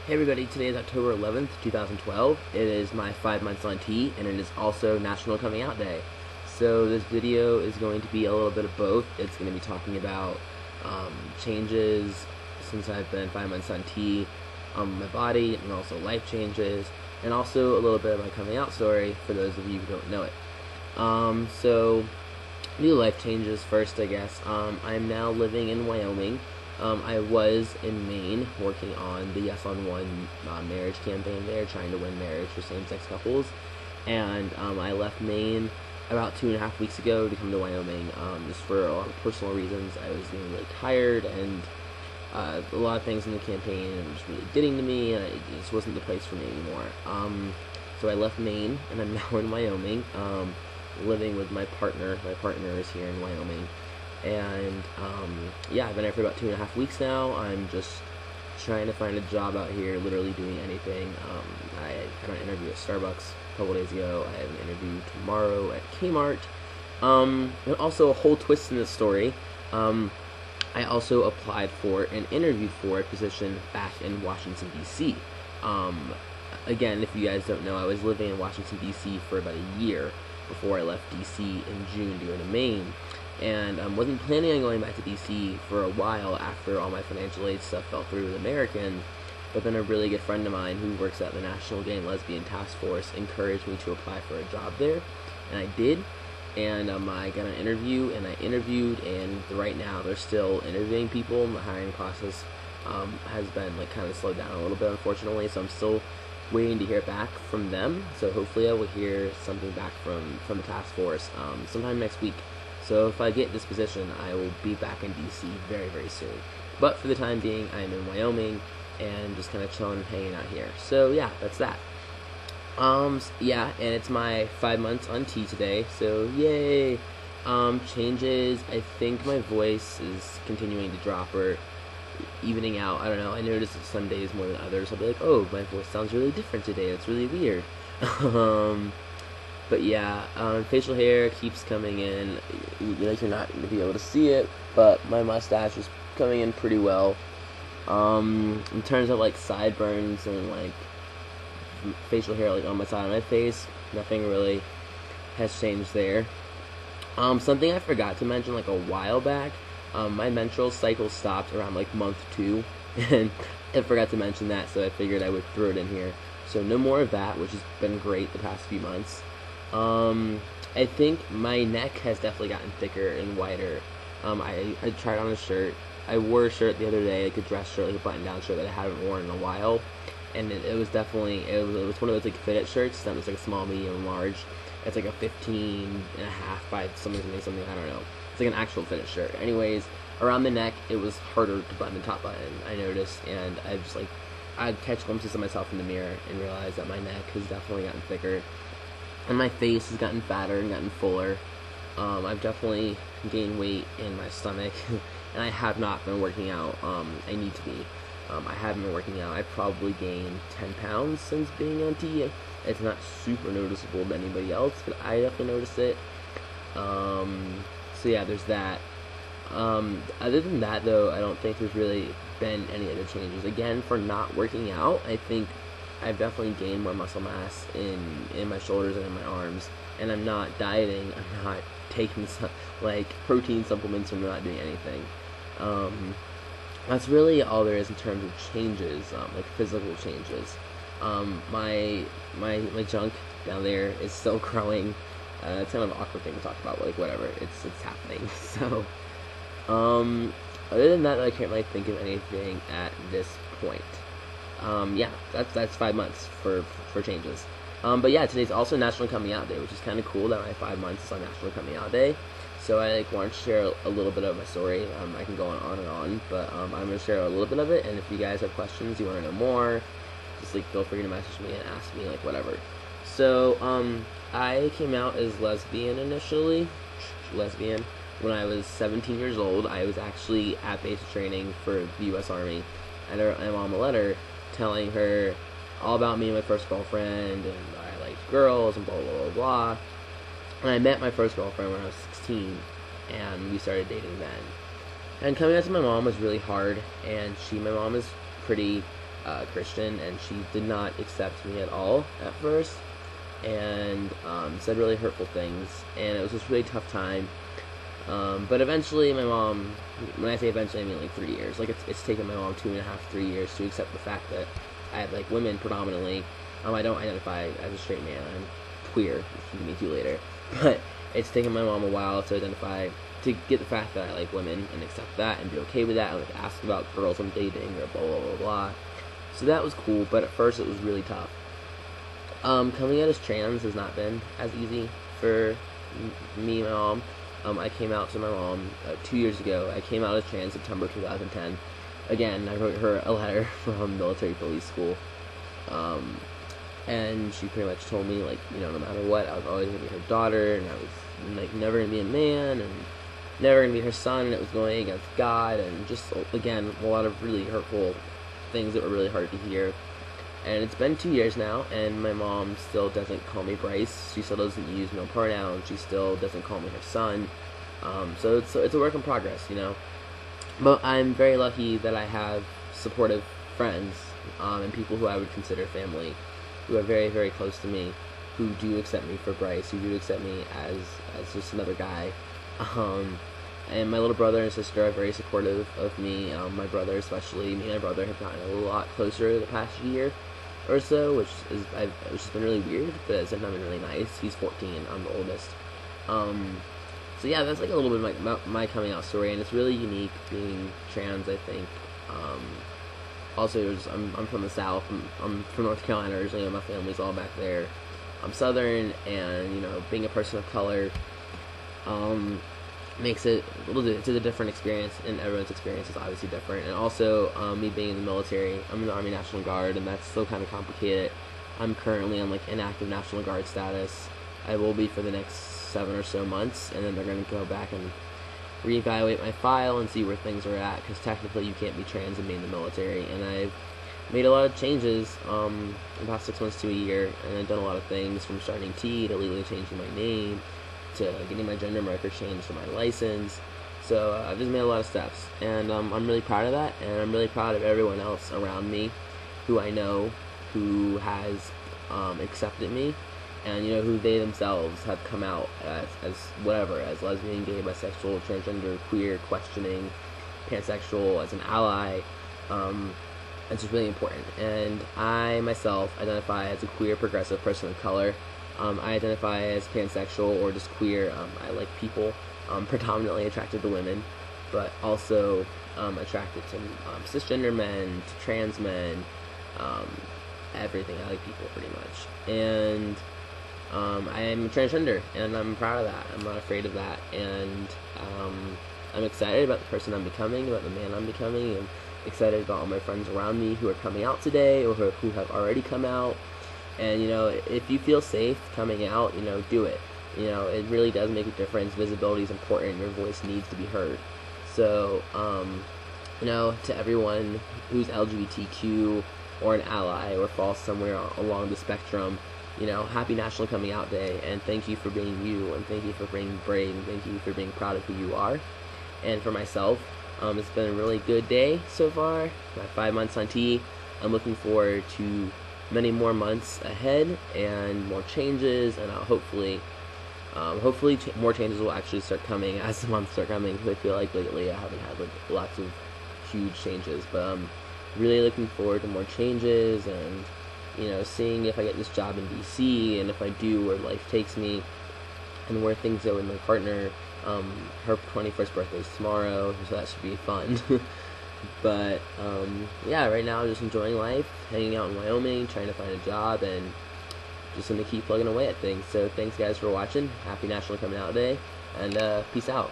Hey everybody, today is October 11th, 2012. It is my 5 months on T, and it is also National Coming Out Day. So this video is going to be a little bit of both. It's going to be talking about changes since I've been 5 months on T on my body, and also life changes, and also a little bit of my coming out story for those of you who don't know it. So new life changes first, I guess. I'm now living in Wyoming. I was in Maine working on the Yes on One marriage campaign there, trying to win marriage for same-sex couples. And I left Maine about 2.5 weeks ago to come to Wyoming, just for a lot of personal reasons. I was getting really tired, and a lot of things in the campaign were just really getting to me, and it just wasn't the place for me anymore. So I left Maine, and I'm now in Wyoming, living with my partner. My partner is here in Wyoming. And yeah, I've been there for about 2.5 weeks now. I'm just trying to find a job out here, literally doing anything. I had an interview at Starbucks a couple days ago. I have an interview tomorrow at Kmart. And also a whole twist in this story. I also applied for and interviewed for a position back in Washington, D.C. Again, if you guys don't know, I was living in Washington, D.C. for about a year before I left D.C. in June to go to Maine. And wasn't planning on going back to DC for a while after all my financial aid stuff fell through with American, but then a really good friend of mine who works at the National Gay and Lesbian Task Force encouraged me to apply for a job there, and I did. And I got an interview, and I interviewed, and right now they're still interviewing people. The hiring process has been kind of slowed down a little bit, unfortunately, so I'm still waiting to hear back from them. So hopefully I will hear something back from the task force sometime next week. So if I get this position, I will be back in DC very, very soon. But for the time being, I'm in Wyoming and just kind of chilling and hanging out here. So yeah, that's that. Yeah, and it's my 5 months on T today, so yay! Changes, I think my voice is continuing to drop or evening out. I don't know, I notice that some days more than others I'll be like, oh, my voice sounds really different today, it's really weird. But yeah, facial hair keeps coming in. You're not going to be able to see it, but my mustache is coming in pretty well. In terms of sideburns and facial hair on my side of my face, nothing really has changed there. Something I forgot to mention a while back, my menstrual cycle stopped around month 2, and I forgot to mention that, so I figured I would throw it in here. So no more of that, which has been great the past few months. I think my neck has definitely gotten thicker and wider. I tried on a shirt. I wore a shirt the other day, a dress shirt, a button-down shirt that I haven't worn in a while, and it was definitely, it was one of those fitted shirts that was small, medium, large. It's a 15 and a half by something, I don't know. It's an actual fitted shirt. Anyways, around the neck, it was harder to button the top button, I noticed, and I just I'd catch glimpses of myself in the mirror and realize that my neck has definitely gotten thicker. And my face has gotten fatter and gotten fuller. I've definitely gained weight in my stomach, and I have not been working out. I need to be. I haven't been working out. I've probably gained 10 pounds since being on T. It's not super noticeable to anybody else, but I definitely notice it. So yeah, there's that. Other than that, though, I don't think there's really been any other changes. Again, for not working out, I think I've definitely gained more muscle mass in my shoulders and in my arms, and I'm not dieting, I'm not taking protein supplements, I'm not doing anything. That's really all there is in terms of changes, physical changes. My junk down there is still growing. It's kind of an awkward thing to talk about, whatever, it's happening. So, other than that, I can't really think of anything at this point. Yeah, that's 5 months for changes. But yeah, today's also National Coming Out Day, which is kind of cool that my 5 months is on National Coming Out Day. So I wanted to share a little bit of my story. I can go on and on, but I'm going to share a little bit of it, and if you guys have questions, you want to know more, just feel free to message me and ask me, whatever. So, I came out as lesbian initially, when I was 17 years old. I was actually at basic training for the U.S. Army. I wrote my mom a letter telling her all about me and my first girlfriend, and I liked girls, and blah, blah, blah, blah. And I met my first girlfriend when I was 16, and we started dating then. And coming out to my mom was really hard, and my mom is pretty Christian, and she did not accept me at all at first, and said really hurtful things, and it was just a really tough time. But eventually, my mom, when I say eventually, I mean like 3 years. Like, it's taken my mom 2.5, 3 years to accept the fact that I have, like, women predominantly. I don't identify as a straight man. I'm queer, which we can get to later. But it's taken my mom a while to get the fact that I like women and accept that and be okay with that and, like, ask about girls I'm dating or blah, blah, blah, blah. So that was cool, but at first it was really tough. Coming out as trans has not been as easy for me and my mom. I came out to my mom 2 years ago. I came out as trans September 2010. Again, I wrote her a letter from military police school. And she pretty much told me, like, you know, no matter what, I was always going to be her daughter, and I was, like, never going to be a man, and never going to be her son, and it was going against God, and just, again, a lot of really hurtful things that were really hard to hear. And it's been 2 years now, and my mom still doesn't call me Bryce. She still doesn't use male pronouns. She still doesn't call me her son. So it's a work in progress, you know. But I'm very lucky that I have supportive friends, and people who I would consider family, who are very, very close to me, who do accept me for Bryce, who do accept me as just another guy. And my little brother and sister are very supportive of me. My brother especially, me and my brother have gotten a lot closer the past year or so, which has been really weird, but it's been really nice. He's 14, I'm the oldest. So yeah, that's like a little bit of my coming out story, and it's really unique being trans, I think. Also, I'm from the South. I'm from North Carolina originally. My family's all back there. I'm Southern, and, you know, being a person of color makes it it's a different experience, and everyone's experience is obviously different. And also, me being in the military, I'm in the Army National Guard, and that's still kind of complicated. I'm currently on, like, inactive National Guard status. I will be for the next 7 or so months, and then they're going to go back and reevaluate my file and see where things are at, because technically you can't be trans and be in the military. And I've made a lot of changes in the past 6 months to a year, and I've done a lot of things, from starting T to legally changing my name to getting my gender marker changed for my license. So I've just made a lot of steps, and I'm really proud of that, and I'm really proud of everyone else around me who I know who has accepted me, and, you know, who they themselves have come out as whatever, as lesbian, gay, bisexual, transgender, queer, questioning, pansexual, as an ally. It's just really important. And I myself identify as a queer, progressive person of color. I identify as pansexual or just queer. I like people, predominantly attracted to women, but also attracted to cisgender men, to trans men, everything. I like people pretty much. And I am transgender, and I'm proud of that. I'm not afraid of that, and I'm excited about the person I'm becoming, about the man I'm becoming, and excited about all my friends around me who are coming out today, or who have already come out. And, you know, if you feel safe coming out, you know, do it. You know, it really does make a difference. Visibility is important. Your voice needs to be heard. So, you know, to everyone who's LGBTQ or an ally or falls somewhere along the spectrum, you know, happy National Coming Out Day, and thank you for being you, and thank you for being brave, and thank you for being proud of who you are. And for myself, it's been a really good day so far. My 5 months on T. I'm looking forward to many more months ahead, and more changes, and hopefully more changes will actually start coming as the months start coming, because I feel like lately I haven't had, like, lots of huge changes, but I'm really looking forward to more changes, and, you know, seeing if I get this job in DC, and if I do, where life takes me, and where things go with my partner. Her 21st birthday is tomorrow, so that should be fun. But, yeah, right now I'm just enjoying life, hanging out in Wyoming, trying to find a job, and just going to keep plugging away at things. So thanks, guys, for watching. Happy National Coming Out Day, and peace out.